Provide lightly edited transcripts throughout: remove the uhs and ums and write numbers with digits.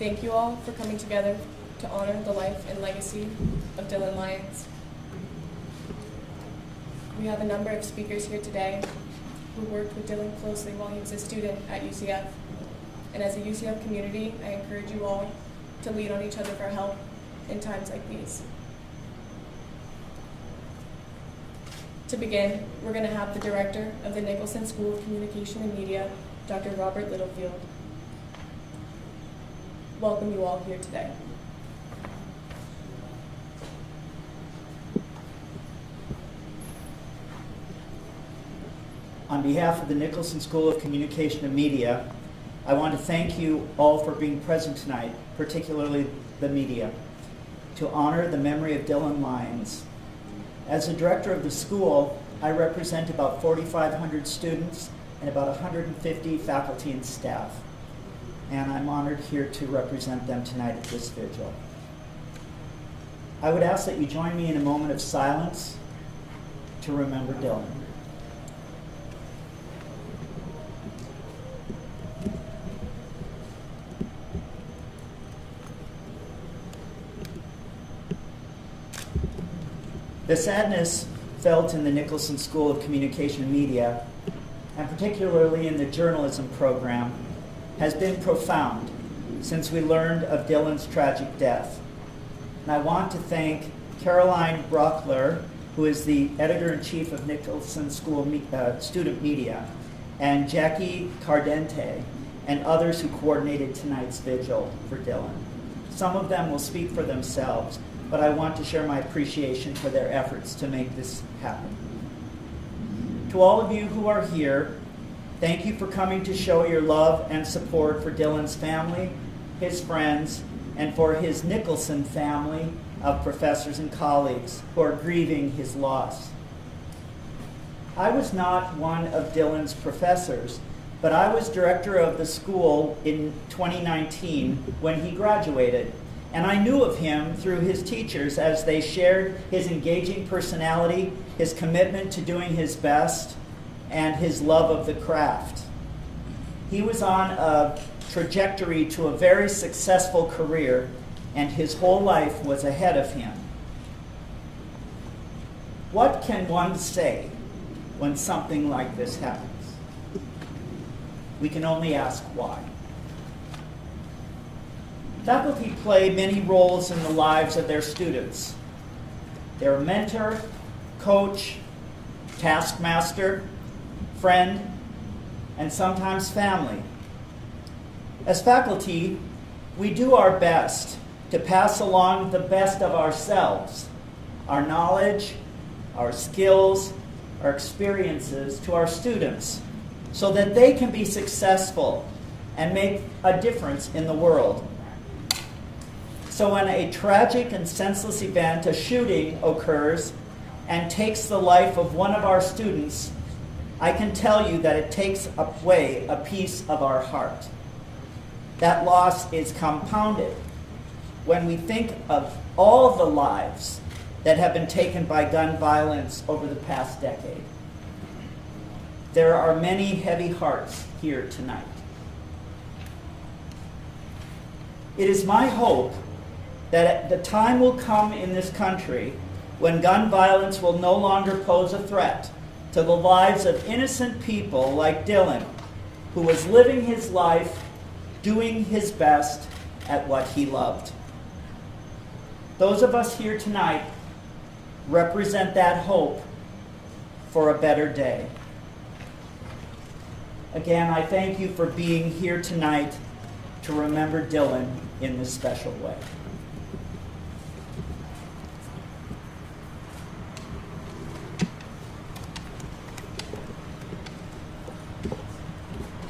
Thank you all for coming together to honor the life and legacy of Dylan Lyons. We have a number of speakers here today who worked with Dylan closely while he was a student at UCF. And as a UCF community, I encourage you all to lean on each other for help in times like these. To begin, we're going to have the director of the Nicholson School of Communication and Media, Dr. Robert Littlefield. Welcome you all here today. On behalf of the Nicholson School of Communication and Media, I want to thank you all for being present tonight, particularly the media, to honor the memory of Dylan Lyons. As the director of the school, I represent about 4,500 students and about 150 faculty and staff. And I'm honored here to represent them tonight at this vigil. I would ask that you join me in a moment of silence to remember Dylan. The sadness felt in the Nicholson School of Communication and Media, and particularly in the journalism program, has been profound since we learned of Dylan's tragic death. And I want to thank Caroline Brockler, who is the editor-in-chief of Nicholson School Student Media, and Jackie Cardente, and others who coordinated tonight's vigil for Dylan. Some of them will speak for themselves, but I want to share my appreciation for their efforts to make this happen. To all of you who are here, thank you for coming to show your love and support for Dylan's family, his friends, and for his Nicholson family of professors and colleagues who are grieving his loss. I was not one of Dylan's professors, but I was director of the school in 2019 when he graduated. And I knew of him through his teachers as they shared his engaging personality, his commitment to doing his best, and his love of the craft. He was on a trajectory to a very successful career, and his whole life was ahead of him. What can one say when something like this happens? We can only ask why. Faculty play many roles in the lives of their students. They're a mentor, coach, taskmaster, friend, and sometimes family. As faculty, we do our best to pass along the best of ourselves, our knowledge, our skills, our experiences to our students so that they can be successful and make a difference in the world. So when a tragic and senseless event, a shooting, occurs and takes the life of one of our students, I can tell you that it takes away a piece of our heart. That loss is compounded when we think of all the lives that have been taken by gun violence over the past decade. There are many heavy hearts here tonight. It is my hope that the time will come in this country when gun violence will no longer pose a threat to the lives of innocent people like Dylan, who was living his life, doing his best at what he loved. Those of us here tonight represent that hope for a better day. Again, I thank you for being here tonight to remember Dylan in this special way.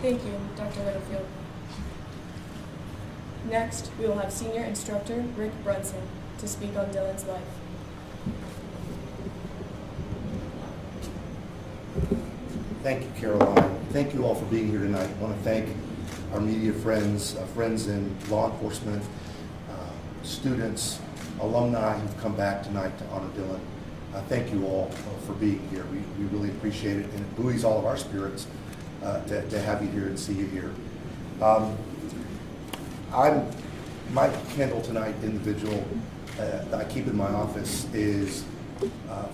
Thank you, Dr. Littlefield. Next, we will have Senior Instructor Rick Brunson to speak on Dylan's life. Thank you, Caroline. Thank you all for being here tonight. I want to thank our media friends, friends in law enforcement, students, alumni who've come back tonight to honor Dylan. Thank you all for being here. We really appreciate it, and it buoys all of our spirits to have you here and see you here. I'm My candle tonight individual that I keep in my office is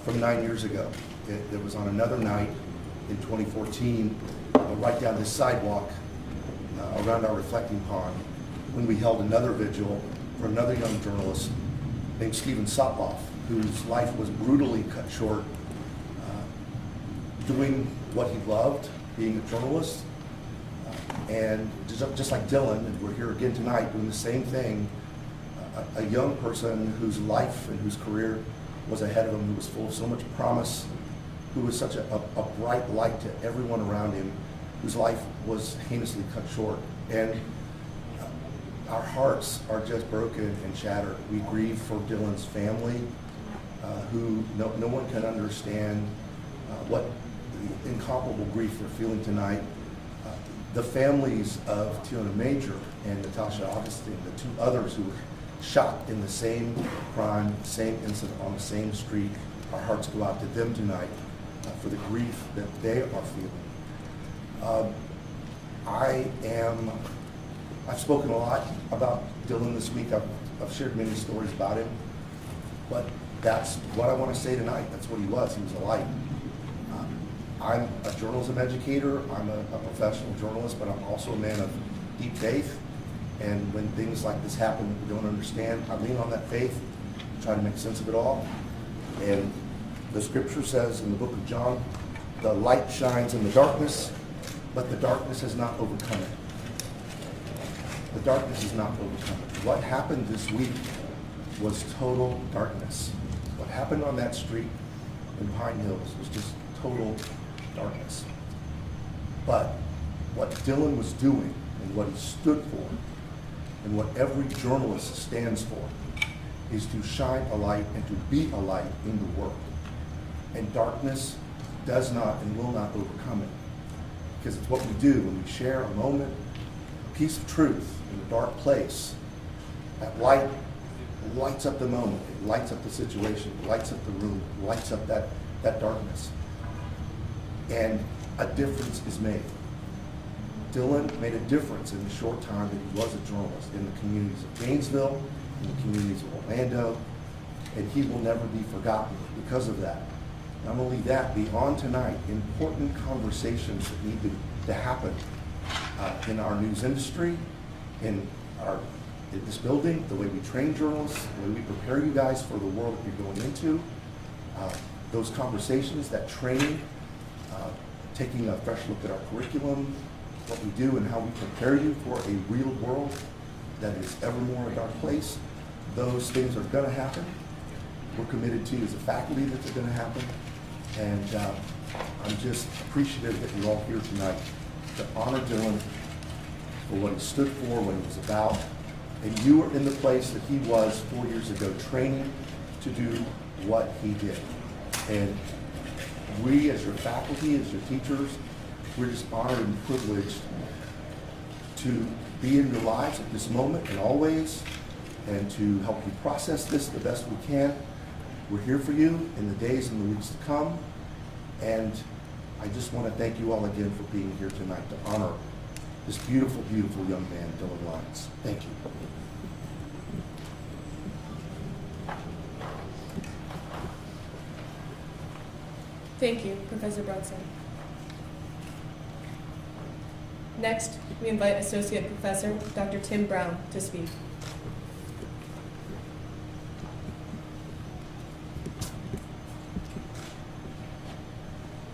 from 9 years ago. It was on another night in 2014, right down this sidewalk around our reflecting pond, when we held another vigil for another young journalist named Stephen Sotloff, whose life was brutally cut short doing what he loved, being a journalist. And just like Dylan, and we're here again tonight doing the same thing, a young person whose life and whose career was ahead of him, who was full of so much promise, who was such a bright light to everyone around him, whose life was heinously cut short. And our hearts are just broken and shattered. We grieve for Dylan's family, who no one can understand what the incomparable grief they're feeling tonight. The families of Tiona Major and Natasha Augustine, the two others who were shot in the same crime, same incident on the same street, our hearts go out to them tonight for the grief that they are feeling. I've spoken a lot about Dylan this week. I've shared many stories about him, but that's what I want to say tonight. That's what he was. He was a light. I'm a journalism educator. I'm a professional journalist, but I'm also a man of deep faith. And when things like this happen that we don't understand, I lean on that faith, try to make sense of it all. And the scripture says in the book of John, the light shines in the darkness, but the darkness has not overcome it. The darkness has not overcome it. What happened this week was total darkness. What happened on that street in Pine Hills was just total darkness. But what Dylan was doing and what he stood for and what every journalist stands for is to shine a light and to be a light in the world. And darkness does not and will not overcome it, because it's what we do when we share a moment, a piece of truth in a dark place. That light lights up the moment, it lights up the situation, it lights up the room, it lights up that darkness. And a difference is made. Dylan made a difference in the short time that he was a journalist in the communities of Gainesville, in the communities of Orlando, and he will never be forgotten because of that. Not only that, beyond tonight, important conversations that need to happen in our news industry, in this building, the way we train journalists, the way we prepare you guys for the world that you're going into, those conversations, that training, taking a fresh look at our curriculum, what we do and how we prepare you for a real world that is ever more a dark place. Those things are going to happen. We're committed to as a faculty that they're going to happen. And I'm just appreciative that you're all here tonight to honor Dylan for what he stood for, what he was about. And you are in the place that he was 4 years ago, training to do what he did. And we, as your faculty, as your teachers, we're just honored and privileged to be in your lives at this moment and always, and to help you process this the best we can. We're here for you in the days and the weeks to come. And I just want to thank you all again for being here tonight to honor this beautiful, beautiful young man, Dylan Lyons. Thank you. Thank you, Professor Brunson. Next, we invite Associate Professor Dr. Tim Brown to speak.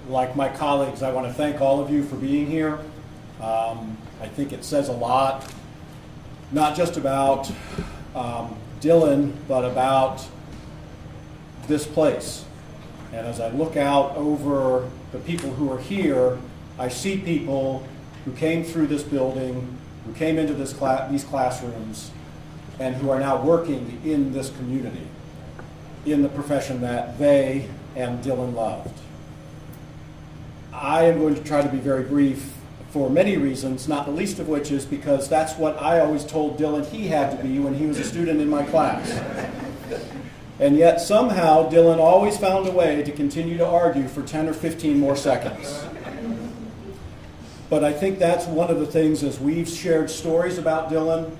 Like my colleagues, I want to thank all of you for being here. I think it says a lot, not just about Dylan, but about this place. And as I look out over the people who are here, I see people who came through this building, who came into these classrooms, and who are now working in this community, in the profession that they and Dylan loved. I am going to try to be very brief for many reasons, not the least of which is because that's what I always told Dylan he had to be when he was a student in my class. And yet somehow Dylan always found a way to continue to argue for 10 or 15 more seconds. But I think that's one of the things, as we've shared stories about Dylan,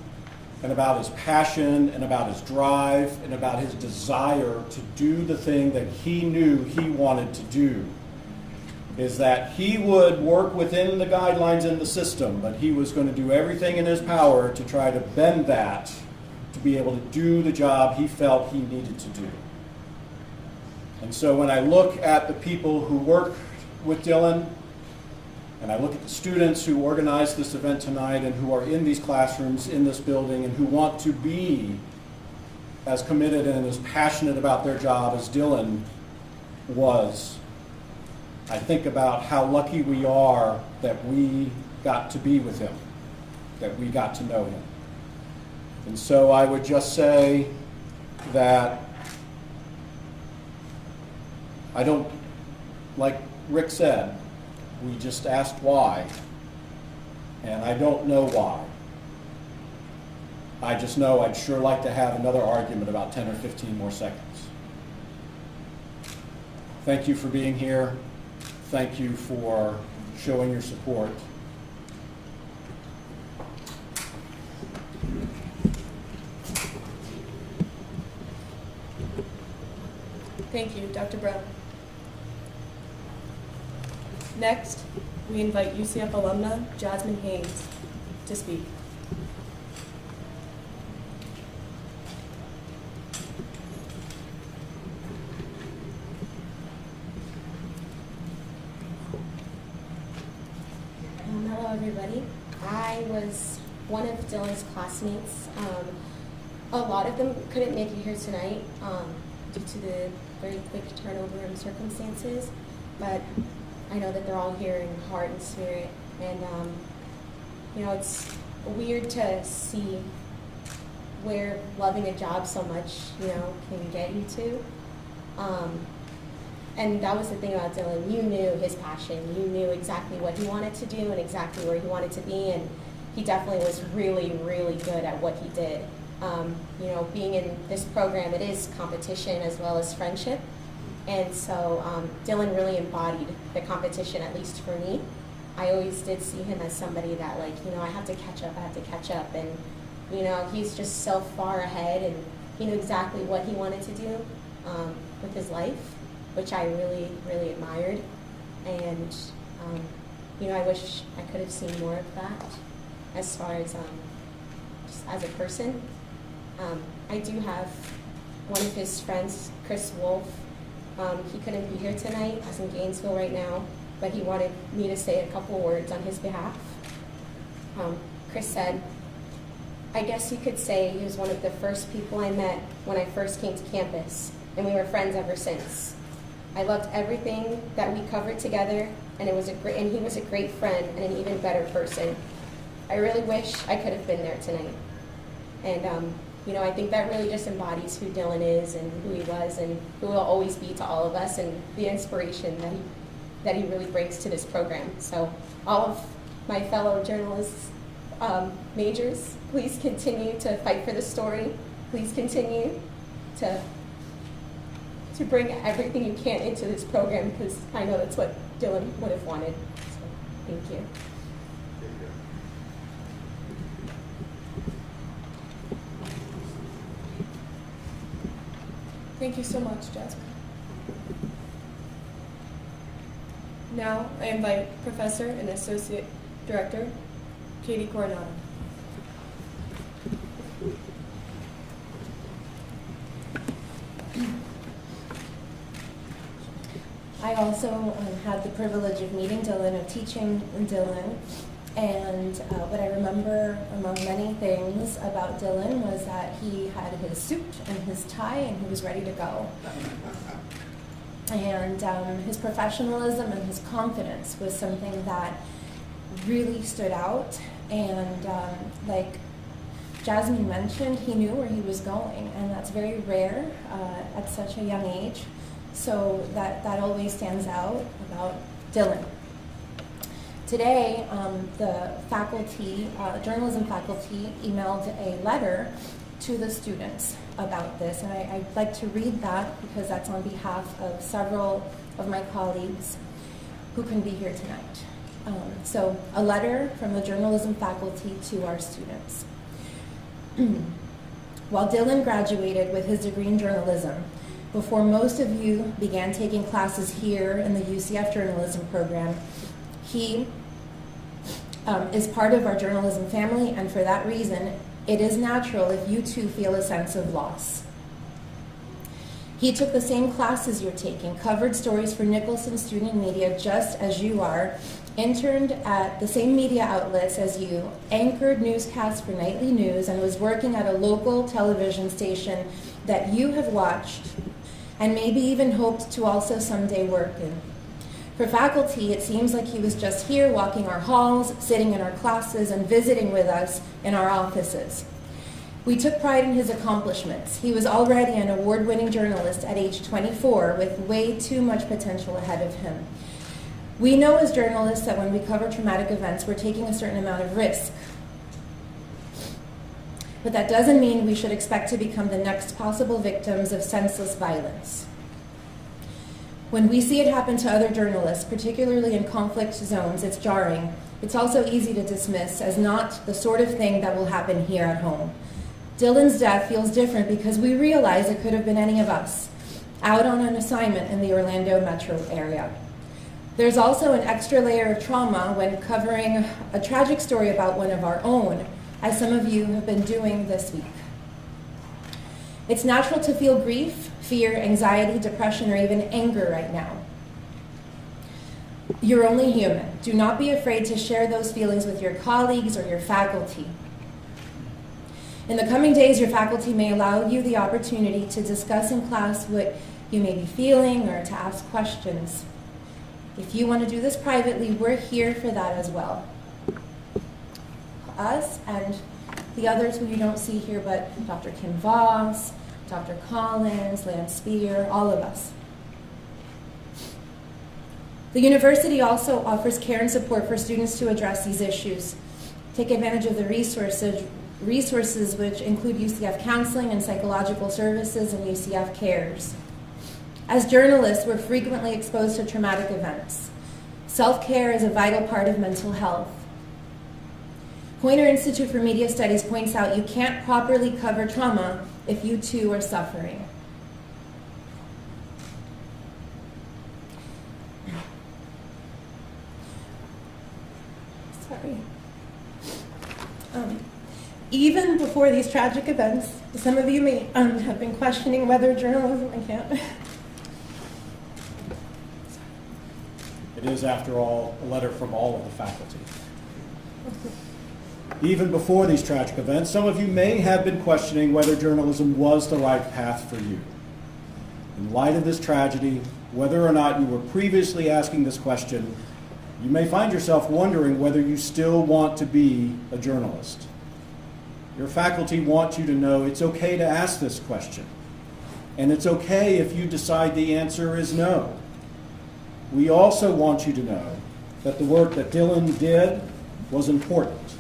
and about his passion and about his drive and about his desire to do the thing that he knew he wanted to do is that he would work within the guidelines in the system, but he was going to do everything in his power to try to bend that to be able to do the job he felt he needed to do. And so when I look at the people who work with Dylan, and I look at the students who organized this event tonight and who are in these classrooms in this building and who want to be as committed and as passionate about their job as Dylan was, I think about how lucky we are that we got to be with him, that we got to know him. And so I would just say that I don't, like Rick said, we just asked why, and I don't know why. I just know I'd sure like to have another argument about 10 or 15 more seconds. Thank you for being here. Thank you for showing your support. Thank you, Dr. Brown. Next, we invite UCF alumna Jasmine Haynes to speak. Hello, everybody. I was one of Dylan's classmates. A lot of them couldn't make it here tonight due to the very quick turnover in circumstances, but I know that they're all here in heart and spirit. And, it's weird to see where loving a job so much, can get you to. And that was the thing about Dylan. You knew his passion. You knew exactly what he wanted to do and exactly where he wanted to be. And he definitely was really, really good at what he did. Being in this program, it is competition as well as friendship. And so Dylan really embodied the competition, at least for me. I always did see him as somebody that, I have to catch up. And, he's just so far ahead, and he knew exactly what he wanted to do with his life, which I really, really admired. And, I wish I could have seen more of that as far as just as a person. I do have one of his friends, Chris Wolf. He couldn't be here tonight. He's in Gainesville right now, but he wanted me to say a couple words on his behalf. Chris said, I guess you could say he was one of the first people I met when I first came to campus, and we were friends ever since. I loved everything that we covered together, and he was a great friend and an even better person. I really wish I could have been there tonight. And I think that really just embodies who Dylan is and who he was and who he'll always be to all of us, and the inspiration that he really brings to this program. So all of my fellow journalists, majors, please continue to fight for the story. Please continue to bring everything you can into this program, because I know that's what Dylan would have wanted. So thank you. Thank you so much, Jasmine. Now, I invite Professor and Associate Director Katie Coronado. I also had the privilege of meeting Dylan, of teaching Dylan, and what I remember among many things about Dylan was that he had his suit and his tie and he was ready to go. And his professionalism and his confidence was something that really stood out, and like Jasmine mentioned, he knew where he was going, and that's very rare at such a young age. So that always stands out about Dylan. Today, the faculty, journalism faculty, emailed a letter to the students about this, and I'd like to read that because that's on behalf of several of my colleagues who can be here tonight. So, a letter from the journalism faculty to our students. While Dylan graduated with his degree in journalism, before most of you began taking classes here in the UCF journalism program, he is part of our journalism family, and for that reason, it is natural if you too feel a sense of loss. He took the same classes you're taking, covered stories for Nicholson Student Media just as you are, interned at the same media outlets as you, anchored newscasts for nightly news, and was working at a local television station that you have watched and maybe even hoped to also someday work in. For faculty, it seems like he was just here walking our halls, sitting in our classes, and visiting with us in our offices. We took pride in his accomplishments. He was already an award-winning journalist at age 24 with way too much potential ahead of him. We know as journalists that when we cover traumatic events, we're taking a certain amount of risk. But that doesn't mean we should expect to become the next possible victims of senseless violence. When we see it happen to other journalists, particularly in conflict zones, it's jarring. It's also easy to dismiss as not the sort of thing that will happen here at home. Dylan's death feels different because we realize it could have been any of us, out on an assignment in the Orlando metro area. There's also an extra layer of trauma when covering a tragic story about one of our own, as some of you have been doing this week. It's natural to feel grief, fear, anxiety, depression, or even anger right now. You're only human. Do not be afraid to share those feelings with your colleagues or your faculty. In the coming days, your faculty may allow you the opportunity to discuss in class what you may be feeling or to ask questions. If you want to do this privately, we're here for that as well. Us and the others who you don't see here, but Dr. Kim Voss, Dr. Collins, Lance Spear, all of us. The university also offers care and support for students to address these issues. Take advantage of the resources which include UCF counseling and psychological services and UCF cares. As journalists, we're frequently exposed to traumatic events. Self-care is a vital part of mental health. Poynter Institute for Media Studies points out you can't properly cover trauma if you too are suffering. Sorry. Even before these tragic events, some of you may have been questioning whether journalism, It is, after all, a letter from all of the faculty. Even before these tragic events, some of you may have been questioning whether journalism was the right path for you. In light of this tragedy, whether or not you were previously asking this question, you may find yourself wondering whether you still want to be a journalist. Your faculty want you to know it's okay to ask this question, and it's okay if you decide the answer is no. We also want you to know that the work that Dylan did was important,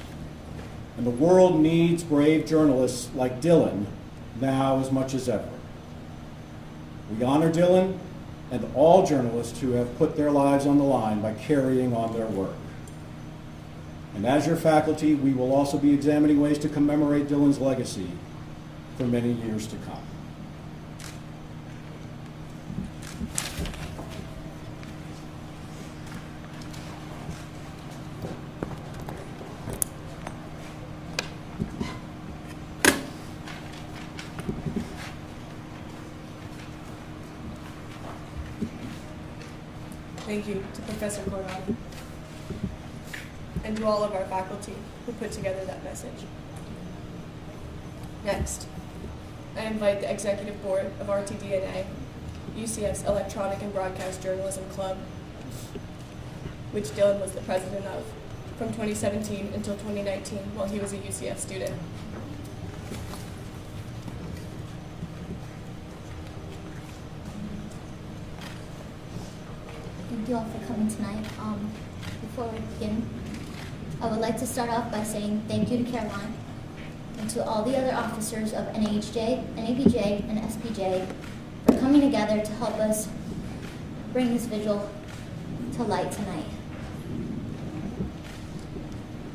and the world needs brave journalists like Dylan now as much as ever. We honor Dylan and all journalists who have put their lives on the line by carrying on their work. And as your faculty, we will also be examining ways to commemorate Dylan's legacy for many years to come. Thank you to Professor Coronado and to all of our faculty who put together that message. Next, I invite the Executive Board of RTDNA, UCF's Electronic and Broadcast Journalism Club, which Dylan was the president of from 2017 until 2019 while he was a UCF student. Thank you all for coming tonight. Before we begin, I would like to start off by saying thank you to Caroline and to all the other officers of NAHJ, NABJ, and SPJ for coming together to help us bring this vigil to light tonight.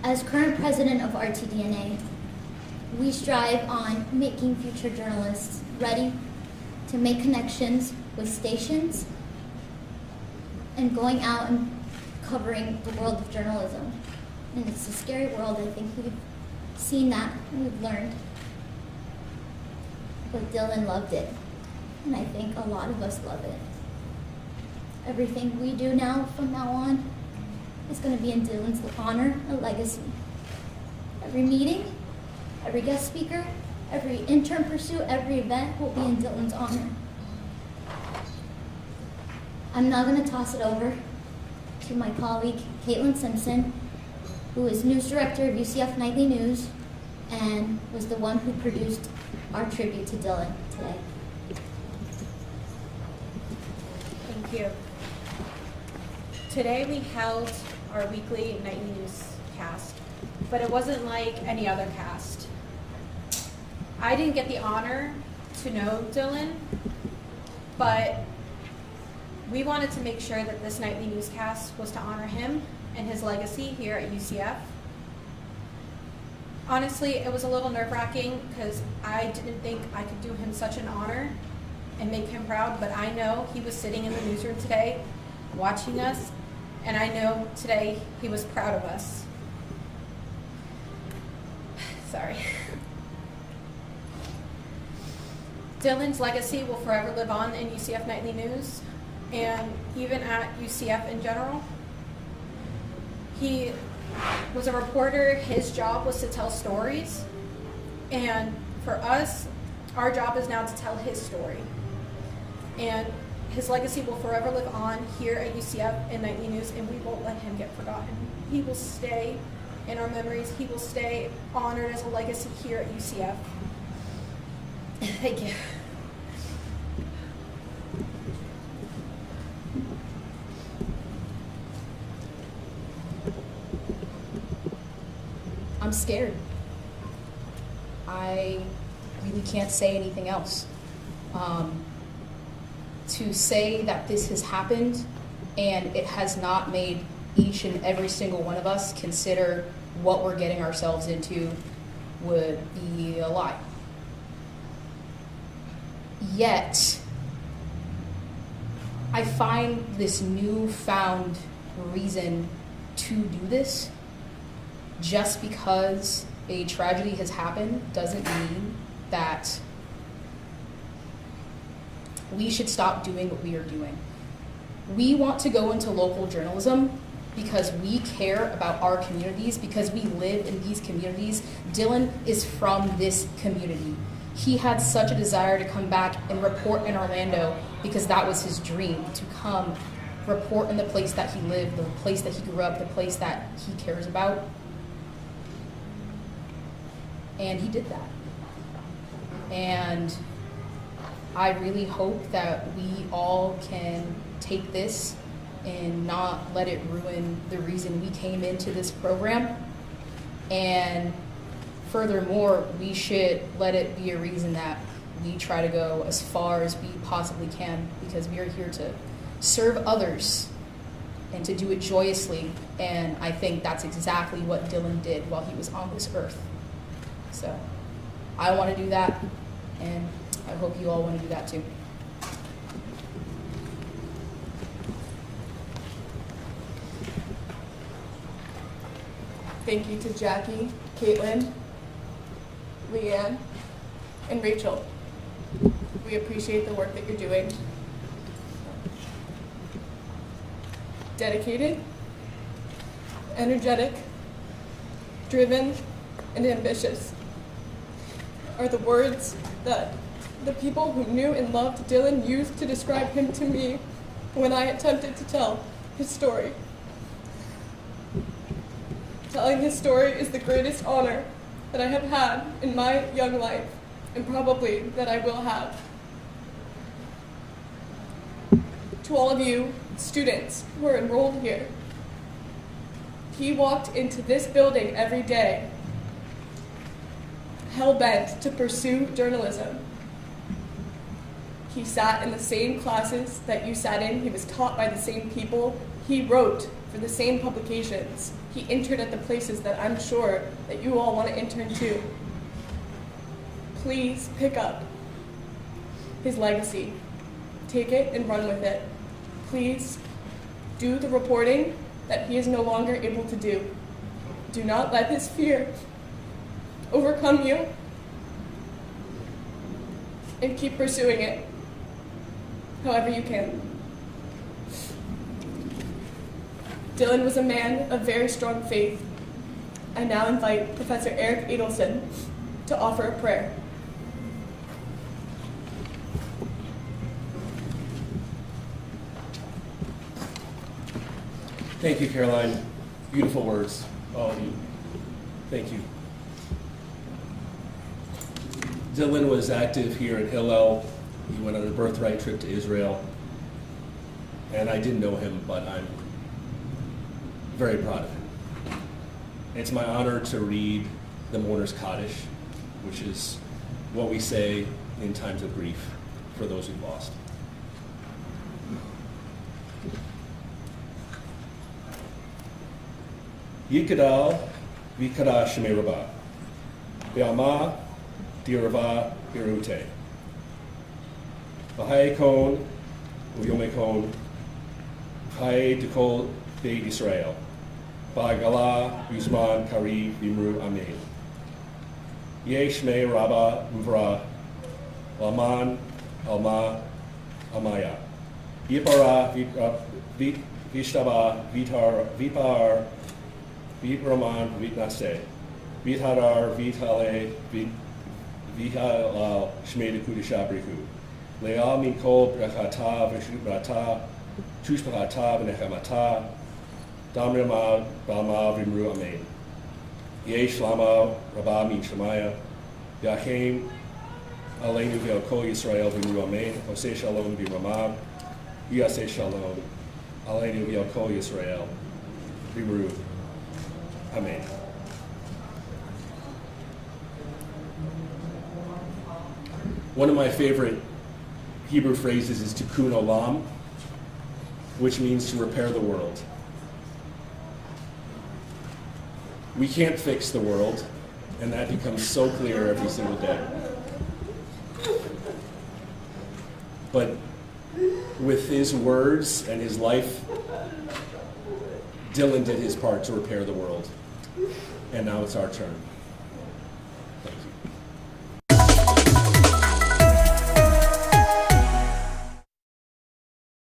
As current president of RTDNA, We strive on making future journalists ready to make connections with stations and going out and covering the world of journalism. And it's a scary world. I think we've seen that and we've learned. But Dylan loved it, and I think a lot of us love it. Everything we do now, from now on, is going to be in Dylan's honor, a legacy. Every meeting, every guest speaker, every intern pursuit, every event will be in Dylan's honor. I'm now going to toss it over to my colleague, Caitlin Simpson, who is news director of UCF Nightly News and was the one who produced our tribute to Dylan today. Thank you. Today we held our weekly nightly newscast, but it wasn't like any other cast. I didn't get the honor to know Dylan, but we wanted to make sure that this nightly newscast was to honor him and his legacy here at UCF. Honestly, it was a little nerve-wracking because I didn't think I could do him such an honor and make him proud, but I know he was sitting in the newsroom today watching us, and I know today he was proud of us. Sorry. Dylan's legacy will forever live on in UCF Nightly News and even at UCF in general. He was a reporter. His job was to tell stories, and for us, our job is now to tell his story. And his legacy will forever live on here at UCF in Nightly News, and we won't let him get forgotten. He will stay in our memories. He will stay honored as a legacy here at UCF. Thank you. I'm scared. I really can't say anything else. To say that this has happened and it has not made each and every single one of us consider what we're getting ourselves into would be a lie. Yet, I find this newfound reason to do this. Just because a tragedy has happened doesn't mean that we should stop doing what we are doing. We want to go into local journalism because we care about our communities, because we live in these communities. Dylan is from this community. He had such a desire to come back and report in Orlando because that was his dream, to come report in the place that he lived, the place that he grew up, the place that he cares about. And he did that. And I really hope that we all can take this and not let it ruin the reason we came into this program. And furthermore, we should let it be a reason that we try to go as far as we possibly can, because we are here to serve others and to do it joyously. And I think that's exactly what Dylan did while he was on this earth. So I want to do that, and I hope you all want to do that too. Thank you to Jackie, Caitlin, Leanne, and Rachel. We appreciate the work that you're doing. Dedicated, energetic, driven, and ambitious are the words that the people who knew and loved Dylan used to describe him to me when I attempted to tell his story. Telling his story is the greatest honor that I have had in my young life, and probably that I will have. To all of you students who are enrolled here, he walked into this building every day, hell-bent to pursue journalism. He sat in the same classes that you sat in. He was taught by the same people. He wrote for the same publications. He interned at the places that I'm sure that you all want to intern to. please pick up his legacy. Take it and run with it. Please do the reporting that he is no longer able to do. Do not let this fear overcome you, and keep pursuing it however you can. Dylan was a man of very strong faith. I now invite Professor Eric Adelson to offer a prayer. Thank you, Caroline. Beautiful words, all of you. Thank you. Dylan was active here at Hillel. He went on a birthright trip to Israel. And I didn't know him, but I'm very proud of him. It's my honor to read the Mourner's Kaddish, which is what we say in times of grief for those we've lost. Yikadal Vikada Shemei Rabbah Be'ama Dirava Irute V'hai Kon Uyome Kon V'hai Dekol Beit Israel Ba'agala Yuzman Kari Vimru Amen Ye Shmei Rabbah Uvra Laman Alma Amaya Yipara Vishtaba Vipar Vit Roman, Vit Nase, Vit Hadar, Vit Hale, Vit Halal, Shmei Kudisha Briku. Leal Min Kol Brachata, Vishubrata, Tushbachata, Benechamata, Damrima, Balma, Vimru Amen. Yesh Lama, Rabba Min Shemaya, Yachem, Aleinu Vel Kol Yisrael, Vimru Amen, Ose Shalom, Vimramah, Yase Shalom, Aleinu Vel Kol Yisrael, Vimru Amen. One of my favorite Hebrew phrases is tikkun olam, which means to repair the world. We can't fix the world, and that becomes so clear every single day. But with his words and his life, Dylan did his part to repair the world. And now it's our turn.